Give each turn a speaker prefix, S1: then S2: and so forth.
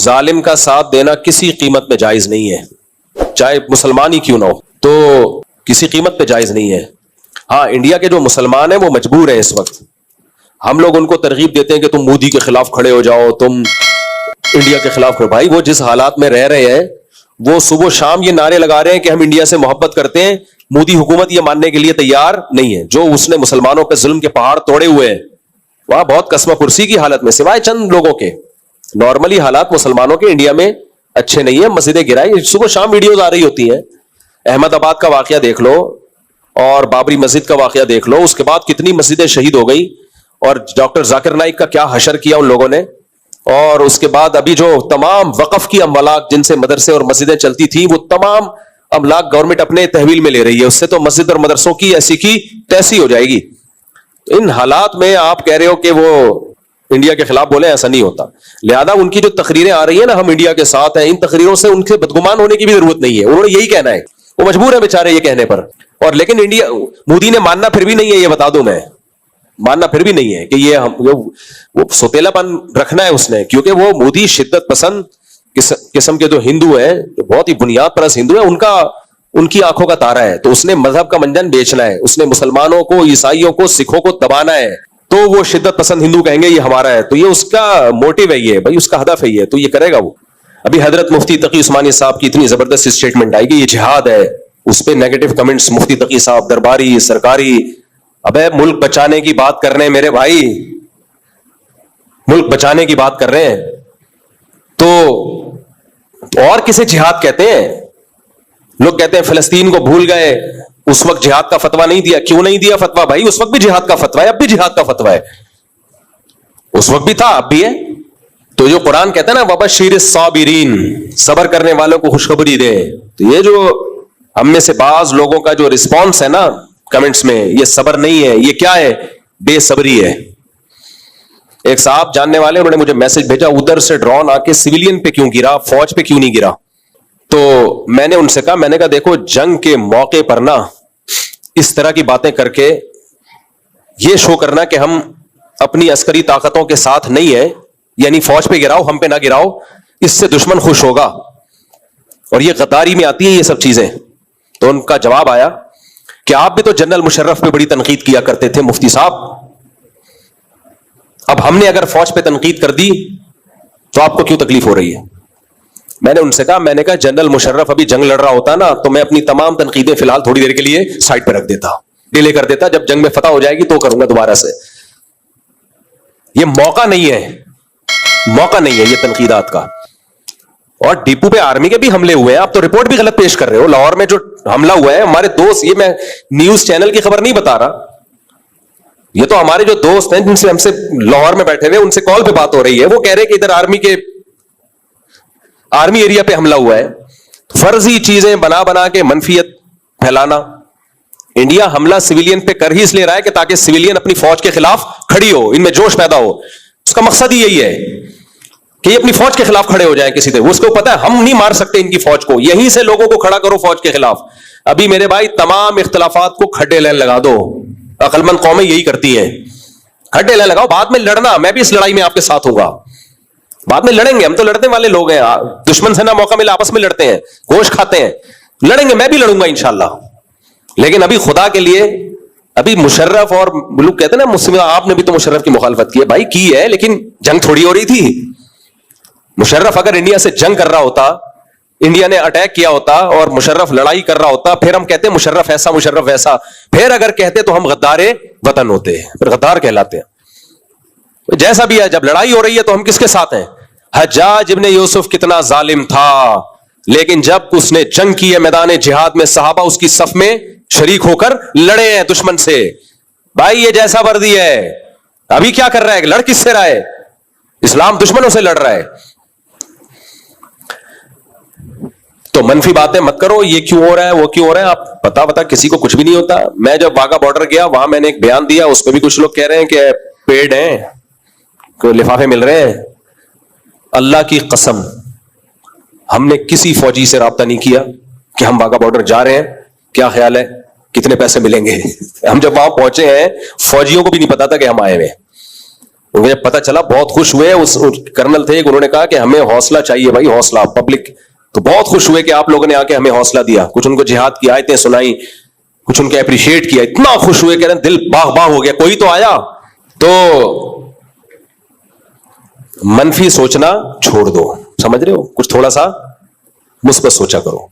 S1: ظالم کا ساتھ دینا کسی قیمت پہ جائز نہیں ہے، چاہے مسلمان ہی کیوں نہ ہو، تو کسی قیمت پہ جائز نہیں ہے۔ ہاں، انڈیا کے جو مسلمان ہیں وہ مجبور ہیں اس وقت، ہم لوگ ان کو ترغیب دیتے ہیں کہ تم مودی کے خلاف کھڑے ہو جاؤ، تم انڈیا کے خلاف کھڑے۔ بھائی وہ جس حالات میں رہ رہے ہیں، وہ صبح و شام یہ نعرے لگا رہے ہیں کہ ہم انڈیا سے محبت کرتے ہیں، مودی حکومت یہ ماننے کے لیے تیار نہیں ہے۔ جو اس نے مسلمانوں پہ ظلم کے پہاڑ توڑے ہوئے ہیں وہاں بہت قسمہ پرسی کی حالت میں، سوائے چند لوگوں کے، نارملی حالات مسلمانوں کے انڈیا میں اچھے نہیں ہیں۔ مسجدیں گرائی، صبح شام ویڈیوز آ رہی ہوتی ہیں، احمد آباد کا واقعہ دیکھ لو اور بابری مسجد کا واقعہ دیکھ لو، اس کے بعد کتنی مسجدیں شہید ہو گئی، اور ڈاکٹر ذاکر نائک کا کیا حشر کیا ان لوگوں نے، اور اس کے بعد ابھی جو تمام وقف کی املاک جن سے مدرسے اور مسجدیں چلتی تھیں، وہ تمام املاک گورنمنٹ اپنے تحویل میں لے رہی ہے، اس سے تو مسجد اور مدرسوں کی ایسی کی تیسی ہو جائے گی۔ ان حالات میں آپ کہہ رہے ہو کہ وہ انڈیا کے خلاف بولے، ایسا نہیں ہوتا۔ لہذا ان کی جو تقریریں آ رہی ہیں نا، ہم انڈیا کے ساتھ ہیں، ان تقریروں سے ان کے بدگمان ہونے کی بھی ضرورت نہیں ہے، انہوں نے یہی کہنا ہے، وہ مجبور ہے بیچارے یہ کہنے پر۔ اور لیکن انڈیا، مودی نے ماننا پھر بھی نہیں ہے، یہ بتا دوں میں، ماننا پھر بھی نہیں ہے کہ یہ وہ سوتیلا پن رکھنا ہے اس نے، کیونکہ وہ مودی شدت پسند قسم کے جو ہندو ہیں، جو بہت ہی بنیاد پرست ہندو ہیں، ان کی آنکھوں کا تارا ہے، تو اس نے مذہب کا منجن بیچنا ہے، اس نے مسلمانوں کو، عیسائیوں کو، سکھوں کو دبانا ہے، تو وہ شدت پسند ہندو کہیں گے یہ ہمارا ہے، تو یہ اس کا موٹیو ہے، یہ بھائی اس کا ہدف ہے، یہ تو یہ کرے گا وہ۔ ابھی حضرت مفتی تقی عثمانی صاحب کی اتنی زبردست اسٹیٹمنٹ آئی کہ یہ جہاد ہے، اس پہ نیگیٹو کمنٹس مفتی تقی صاحب درباری سرکاری، ابے ملک بچانے کی بات کر رہے ہیں میرے بھائی، ملک بچانے کی بات کر رہے ہیں، تو اور کسے جہاد کہتے ہیں؟ لوگ کہتے ہیں فلسطین کو بھول گئے، اس وقت جہاد کا فتویٰ نہیں دیا۔ کیوں نہیں دیا فتویٰ؟ بھائی اس وقت بھی جہاد کا فتویٰ ہے، اب بھی جہاد کا فتویٰ ہے، اس وقت بھی تھا، اب بھی ہے۔ تو جو قرآن کہتا ہے نا وَبَشِّرِ الصَّابِرِينَ، صبر کرنے والوں کو خوشخبری دے، تو یہ جو ہم میں سے بعض لوگوں کا جو رسپانس ہے نا کمنٹس میں، یہ صبر نہیں ہے، یہ کیا ہے؟ بے صبری ہے۔ ایک صاحب جاننے والے، انہوں نے مجھے میسج بھیجا، ادھر سے ڈرون آ کے سویلین پہ کیوں گرا، فوج پہ کیوں نہیں گرا؟ تو میں نے ان سے کہا، میں نے کہا دیکھو جنگ کے موقع پر نا اس طرح کی باتیں کر کے یہ شو کرنا کہ ہم اپنی عسکری طاقتوں کے ساتھ نہیں ہیں، یعنی فوج پہ گراؤ ہم پہ نہ گراؤ، اس سے دشمن خوش ہوگا، اور یہ غداری میں آتی ہیں یہ سب چیزیں۔ تو ان کا جواب آیا کہ آپ بھی تو جنرل مشرف پہ بڑی تنقید کیا کرتے تھے مفتی صاحب، اب ہم نے اگر فوج پہ تنقید کر دی تو آپ کو کیوں تکلیف ہو رہی ہے؟ میں نے ان سے کہا، میں نے کہا جنرل مشرف ابھی جنگ لڑ رہا ہوتا نا تو میں اپنی تمام تنقیدیں فی الحال تھوڑی دیر کے لیے سائڈ پہ رکھ دیتا، ڈیلے کر دیتا، جب جنگ میں فتح ہو جائے گی تو کروں گا دوبارہ سے۔ یہ موقع نہیں ہے، موقع نہیں ہے یہ تنقیدات کا۔ اور ڈیپو پہ آرمی کے بھی حملے ہوئے ہیں، آپ تو رپورٹ بھی غلط پیش کر رہے ہو۔ لاہور میں جو حملہ ہوا ہے، ہمارے دوست، یہ میں نیوز چینل کی خبر نہیں بتا رہا، یہ تو ہمارے جو دوست ہیں جن سے ہم سے لاہور میں بیٹھے ہوئے، ان سے کال پہ بات ہو رہی ہے، وہ کہہ رہے کہ ادھر آرمی ایریا پہ حملہ ہوا ہے۔ فرضی چیزیں بنا کے منفیت پھیلانا۔ انڈیا حملہ سویلین پہ کر ہی اس لیے رہا ہے کہ تاکہ سویلین اپنی فوج کے خلاف کھڑی ہو، ان میں جوش پیدا ہو، اس کا مقصد ہی یہی ہے کہ یہ اپنی فوج کے خلاف کھڑے ہو جائیں کسی طرح۔ اس کو پتا ہے ہم نہیں مار سکتے ان کی فوج کو، یہیں سے لوگوں کو کھڑا کرو فوج کے خلاف۔ ابھی میرے بھائی تمام اختلافات کو کھڈے لین لگا دو، عقل مند قومیں یہی کرتی ہیں، کھڈے لین لگاؤ، بعد میں لڑنا، میں بھی اس لڑائی میں آپ کے ساتھ ہوں گا، بعد میں لڑیں گے، ہم تو لڑنے والے لوگ ہیں، دشمن سے نہ موقع ملا آپس میں لڑتے ہیں، گوشت کھاتے ہیں، لڑیں گے، میں بھی لڑوں گا انشاءاللہ۔ لیکن ابھی خدا کے لیے، ابھی مشرف اور لوگ کہتے ہیں نا مسلم، آپ نے بھی تو مشرف کی مخالفت کی ہے، بھائی کی ہے، لیکن جنگ تھوڑی ہو رہی تھی۔ مشرف اگر انڈیا سے جنگ کر رہا ہوتا، انڈیا نے اٹیک کیا ہوتا اور مشرف لڑائی کر رہا ہوتا، پھر ہم کہتے ہیں مشرف ایسا مشرف ویسا، پھر اگر کہتے تو ہم غدار وطن ہوتے، پھر غدار کہلاتے ہیں۔ جیسا بھی ہے، جب لڑائی ہو رہی ہے تو ہم کس کے ساتھ ہیں؟ حجاج ابن یوسف کتنا ظالم تھا، لیکن جب اس نے جنگ کی ہے میدان جہاد میں، صحابہ اس کی صف میں شریک ہو کر لڑے ہیں دشمن سے۔ بھائی یہ جیسا وردی ہے، ابھی کیا کر رہا ہے؟ لڑ کس سے رہا ہے؟ اسلام دشمنوں سے لڑ رہا ہے۔ تو منفی باتیں مت کرو، یہ کیوں ہو رہا ہے، وہ کیوں ہو رہا ہے، آپ پتا کسی کو کچھ بھی نہیں ہوتا۔ میں جب واگا بارڈر گیا، وہاں میں نے ایک بیان دیا، اس میں بھی کچھ لوگ کہہ رہے ہیں کہ پیڈ ہیں، کوئی لفافے مل رہے ہیں۔ اللہ کی قسم ہم نے کسی فوجی سے رابطہ نہیں کیا کہ ہم واگا بارڈر جا رہے ہیں، کیا خیال ہے کتنے پیسے ملیں گے۔ ہم جب وہاں پہنچے ہیں، فوجیوں کو بھی نہیں پتا تھا کہ ہم آئے ہوئے۔ ان کو جب پتا چلا بہت خوش ہوئے. اس کرنل تھے انہوں نے کہا کہ ہمیں حوصلہ چاہیے بھائی, حوصلہ. پبلک تو بہت خوش ہوئے کہ آپ لوگوں نے آ کے ہمیں حوصلہ دیا, کچھ ان کو جہاد کی آیتیں سنائی, کچھ ان کو اپریشیٹ کیا. اتنا خوش ہوئے کہ دل باغ باغ ہو گیا, کوئی تو آیا. تو منفی سوچنا چھوڑ دو, سمجھ رہے ہو, کچھ تھوڑا سا مثبت سوچا کرو.